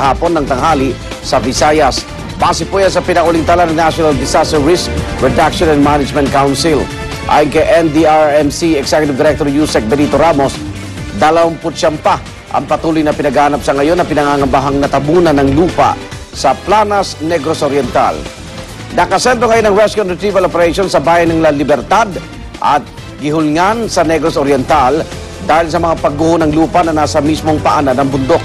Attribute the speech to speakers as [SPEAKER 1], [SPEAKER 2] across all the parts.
[SPEAKER 1] kahapon ng tanghali sa Visayas. Base po yan sa pinakauling tala ng National Disaster Risk Reduction and Management Council. Ayon kay NDRRMC Executive Director Yusek Benito Ramos, 29 pa ang patuloy na pinaghanap sa ngayon na pinangangambahang natabunan ng lupa sa Planas Negros Oriental. Nakasentro ngayon ng Rescue and Retrieval Operation sa bayan ng La Libertad at Gihulngan sa Negros Oriental dahil sa mga pagguho ng lupa na nasa mismong paanan ng bundok.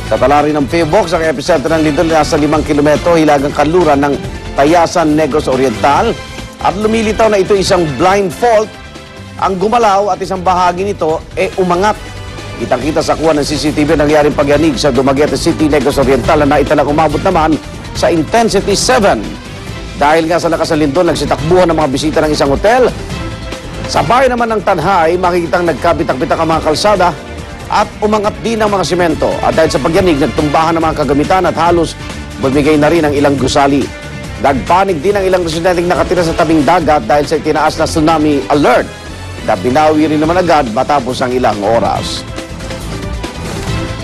[SPEAKER 1] Sa tala rin ng PHIVOLCS, ang epicentro ng lindol nasa 5 kilometro hilagang kanluran ng Tayasan, Negros Oriental at lumilitaw na ito isang blind fault. Ang gumalaw at isang bahagi nito umangat. Kitang-kita sa kuha ng CCTV nangyaring pagyanig sa Dumaguete City, Negros Oriental na naitalang umabot naman sa intensity 7. Dahil nga sa lakas ng lindol, nagsitakbuhan ng mga bisita ng isang hotel. Sa bayan naman ng Tanhay, makikitang nagkabitak-bitak ang mga kalsada at umangat din ang mga simento. At dahil sa pagyanig, nagtumbahan ng mga kagamitan at halos bumigay na rin ang ilang gusali. Nagpanig din ang ilang residenteng nakatira sa tabing dagat dahil sa itinaas na tsunami alert na binawi rin naman agad matapos ang ilang oras.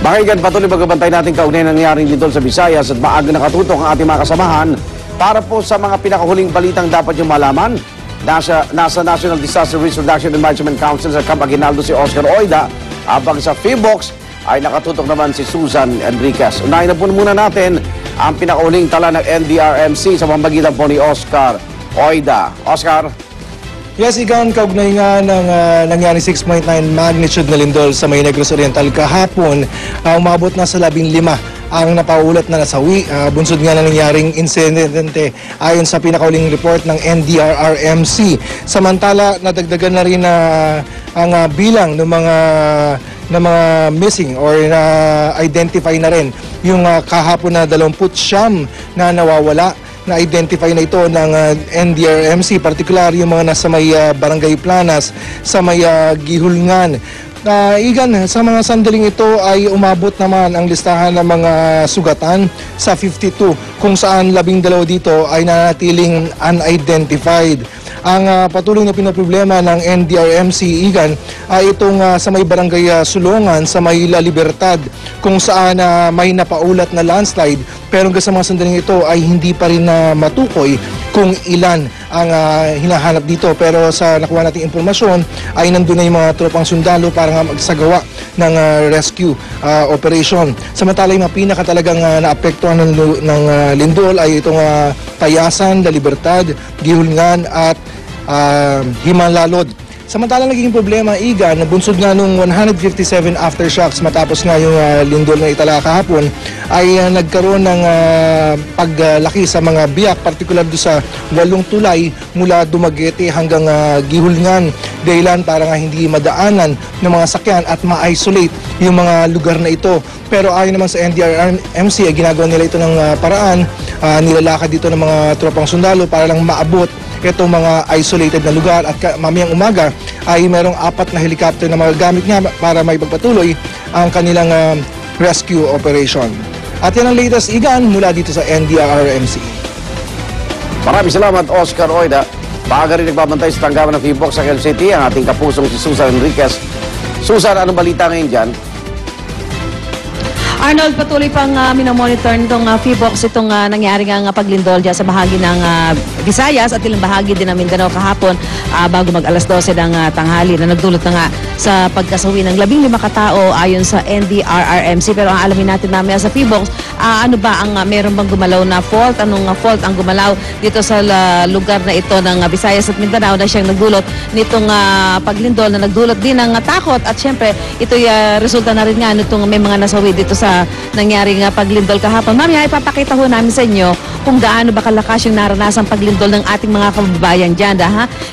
[SPEAKER 1] Bakit patuloy magbabantay natin kaugnay nangyaring lindol sa Visayas at maaga nakatutok ang ating mga kasamahan para po sa mga pinakahuling balitang dapat yung malaman. Nasa National Disaster Risk Reduction and Management Council sa Camp Aguinaldo si Oscar Oida, habang sa PHIVOLCS ay nakatutok naman si Susan Enriquez. Unahin na po muna natin ang pinakahuling tala ng NDRRMC sa pamamagitan po ni Oscar Oida. Oscar?
[SPEAKER 2] Yes, Igan, kaugnay nga ng nangyari 6.9 magnitude na lindol sa May Negros Oriental kahapon, umabot na sa 15 ang napaulat na nasawi. Bunsod nga na nangyaring insidente ayon sa pinakauling report ng NDRRMC. Samantala, nadagdagan na rin ang bilang ng mga missing or na-identify na rin yung kahapon na 29 na nawawala. Na-identify na ito ng NDRRMC, particular yung mga nasa may Barangay Planas, sa may Gihulngan. Igan, sa mga sandaling ito ay umabot naman ang listahan ng mga sugatan sa 52, kung saan 12 dito ay nanatiling unidentified. Ang patuloy na pinoproblema ng NDRRMC, Igan, ay itong sa may Barangay Sulungan, sa may La Libertad, kung saan may napaulat na landslide. Pero hanggang sa mga sandaling ito ay hindi pa rin matukoy kung ilan ang hinahanap dito. Pero sa nakuha nating informasyon ay nandun na yung mga tropang sundalo para nga magsagawa ng rescue operation. Samantala yung mga pinaka talagang naapektuhan ng lindol ay itong Tayasan, La Libertad, Gihulngan at Himalalod. Samantalang naging problema, Igan, nabunsod nga nung 157 aftershocks matapos nga yung lindol na itala kahapon, ay nagkaroon ng paglaki sa mga biyak, partikular do sa 8 tulay mula Dumaguete hanggang Gihulngan. Dahilan para nga hindi madaanan ng mga sakyan at ma-isolate yung mga lugar na ito. Pero ayon naman sa NDRRMC, ginagawa nila ito ng paraan, nilalakad dito ng mga tropang sundalo para lang maabot itong mga isolated na lugar, at mamayang umaga ay merong 4 na helicopter na magagamit nga para may pagpatuloy ang kanilang rescue operation. At yan ang latest, Igan, mula dito sa NDRRMC.
[SPEAKER 1] Maraming salamat, Oscar Oida. Baka rin nagbabantay sa tanggapan ng PHIVOLCS sa Quezon City ang ating kapusong si Susan Enriquez. Susan, anong balita ngayon dyan?
[SPEAKER 3] Arnold, patuloy pang minomonitor nitong PHIVOLCS itong nangyari nga paglindol dyan sa bahagi ng Visayas at ilang bahagi din ng Mindanao kahapon bago mag-alas 12 ng tanghali na nagdulot na nga sa pagkasawi ng 15 katao ayon sa NDRRMC. Pero ang alamin natin mamaya sa PHIVOLCS, ano ba ang meron bang gumalaw na fault? Anong fault ang gumalaw dito sa lugar na ito ng Visayas at Mindanao na siyang nagdulot nitong paglindol na nagdulot din ng takot, at syempre ito'y resulta na rin nga nitong may mga nasawi dito sa nangyaring paglindol kahapon. Mamaya ipapakita ho namin sa inyo kung gaano ba kalakas yung naranasang paglindol ng ating mga kababayan dyan.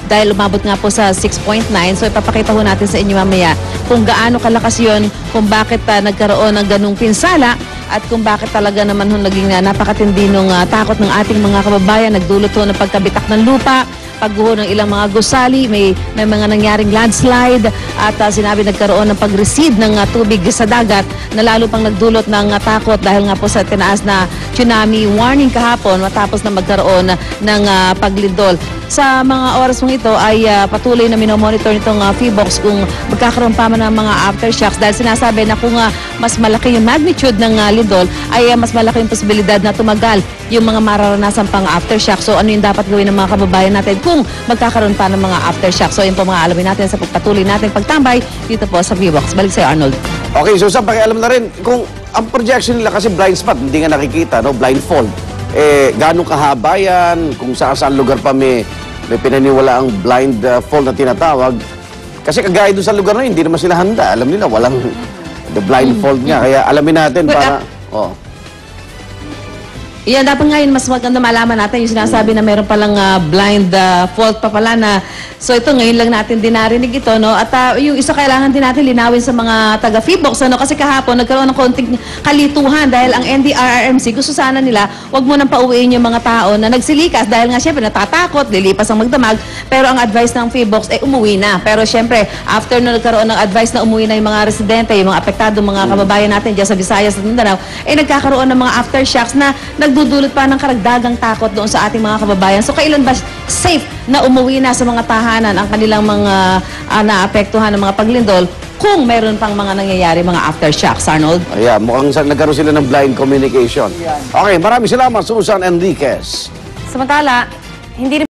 [SPEAKER 3] Dahil umabot nga po sa 6.9. So ipapakita ho natin sa inyo mamaya kung gaano kalakas yun, kung bakit nagkaroon ng ganung pinsala, at kung bakit talaga naman naging napakatindi nung takot ng ating mga kababayan. Nagdulot ho ng pagkabitak ng lupa, pagguho ng ilang mga gusali, may mga nangyaring landslide, at sinabi nagkaroon ng pag-recede ng tubig sa dagat na lalo pang nagdulot ng takot dahil nga po sa tinaas na tsunami warning kahapon matapos na magkaroon ng paglindol. sa mga oras mong ito ay patuloy na minomonitor nitong PHIVOLCS kung magkakaroon pa man ng mga aftershocks dahil sinasabi na kung mas malaki yung magnitude ng lindol ay mas malaki yung posibilidad na tumagal yung mga mararanasan pang aftershock. So ano yung dapat gawin ng mga kababayan natin kung magkakaroon pa ng mga aftershock. So yun po mga alamin natin sa pagpatuloy natin pagtambay dito po sa PHIVOLCS. Balik sa'yo, Arnold.
[SPEAKER 1] Okay, so sa pakialam na rin, kung ang projection nila kasi blind spot, hindi nga nakikita, no? Blindfold. Gano'ng kahaba yan, kung saan lugar pa may pinaniwala ang blind fold na tinatawag. Kasi kagaya doon sa lugar na yun, hindi naman sila handa. Alam nila, walang the blindfold nga. Kaya alamin natin para...
[SPEAKER 3] Yan, dapat ngayon mas maganda malaman natin yung sinasabi na meron palang blind fault pa pala na so ito ngayon lang natin din narinig ito, no? At yung isa kailangan din natin linawin sa mga taga PHIVOLCS, ano? Kasi kahapon nagkaroon ng konting kalituhan dahil ang NDRRMC gusto sana nila wag mo nang pauwiin yung mga tao na nagsilikas dahil nga syempre natatakot, lilipas ang magdamag, pero ang advice ng PHIVOLCS ay umuwi na. Pero syempre, after na nagkaroon ng advice na umuwi na yung mga residente, yung mga apektado mga kababayan natin dyan sa Visayas at Mindanao, nagkakaroon ng mga aftershocks na nagdudulot pa ng karagdagang takot doon sa ating mga kababayan. So kailan ba safe na umuwi na sa mga tahanan ang kanilang mga naapektuhan ng mga paglindol kung meron pang mga nangyayari, mga aftershocks, Arnold?
[SPEAKER 1] Ayan, mukhang nagkaroon sila ng blind communication. Okay, maraming salamat, Susan Enriquez.
[SPEAKER 3] Samantala, hindi